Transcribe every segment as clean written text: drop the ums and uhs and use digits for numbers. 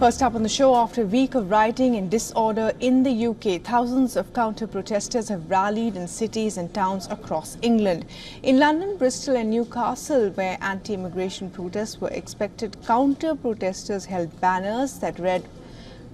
First up on the show, after a week of rioting and disorder in the UK, thousands of counter-protesters have rallied in cities and towns across England. In London, Bristol and Newcastle, where anti-immigration protests were expected, counter-protesters held banners that read,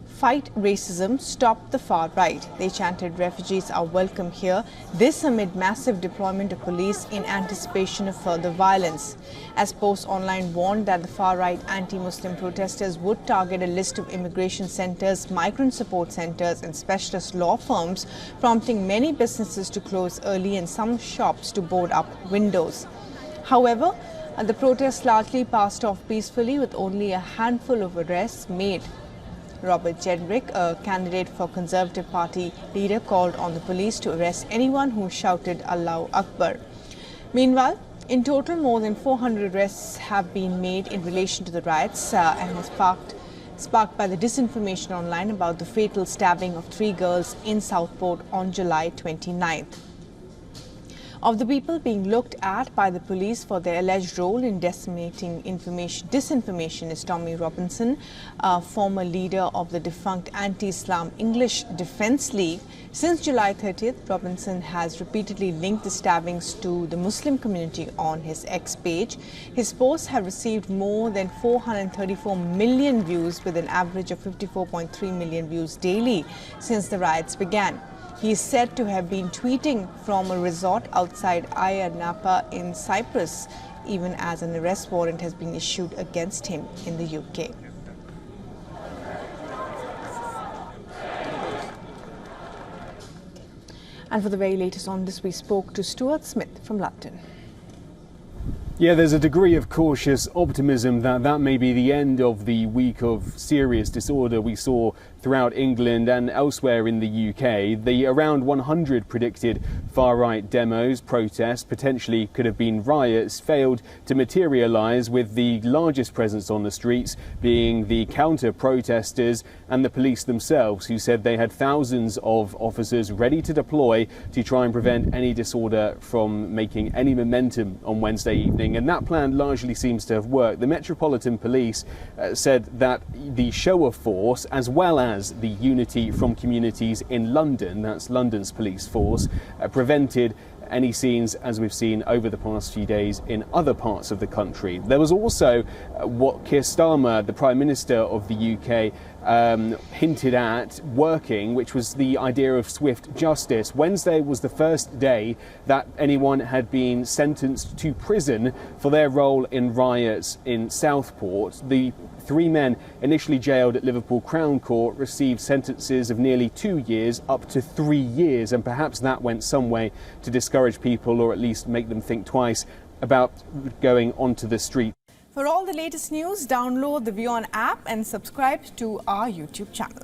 "Fight racism, stop the far right." They chanted, "Refugees are welcome here." This amid massive deployment of police in anticipation of further violence. As Post Online warned that the far-right anti-Muslim protesters would target a list of immigration centres, migrant support centres and specialist law firms, prompting many businesses to close early and some shops to board up windows. However, the protests largely passed off peacefully with only a handful of arrests made. Robert Jedrick, a candidate for Conservative Party leader, called on the police to arrest anyone who shouted Allahu Akbar. Meanwhile, in total, more than 400 arrests have been made in relation to the riots and has sparked by the disinformation online about the fatal stabbing of 3 girls in Southport on July 29th. Of the people being looked at by the police for their alleged role in disseminating disinformation is Tommy Robinson, a former leader of the defunct anti-Islam English Defence League. Since July 30th, Robinson has repeatedly linked the stabbings to the Muslim community on his X page. His posts have received more than 434 million views, with an average of 54.3 million views daily since the riots began. He is said to have been tweeting from a resort outside Ayia Napa in Cyprus, even as an arrest warrant has been issued against him in the UK. And for the very latest on this, we spoke to Stuart Smith from London. Yeah, there's a degree of cautious optimism that may be the end of the week of serious disorder we saw throughout England and elsewhere in the UK. The around 100 predicted far-right demos, protests, potentially could have been riots, failed to materialise, with the largest presence on the streets being the counter-protesters and the police themselves, who said they had thousands of officers ready to deploy to try and prevent any disorder from making any momentum on Wednesday evening. And that plan largely seems to have worked. The Metropolitan Police said that the show of force, as well as the unity from communities in London, that's London's police force, prevented any scenes as we've seen over the past few days in other parts of the country. There was also what Keir Starmer, the Prime Minister of the UK, hinted at working, which was the idea of swift justice. Wednesday was the first day that anyone had been sentenced to prison for their role in riots in Southport. The 3 men initially jailed at Liverpool Crown Court received sentences of nearly 2 years up to 3 years, and perhaps that went some way to discourage people, or at least make them think twice about going onto the street. For all the latest news, download the WION app and subscribe to our YouTube channel.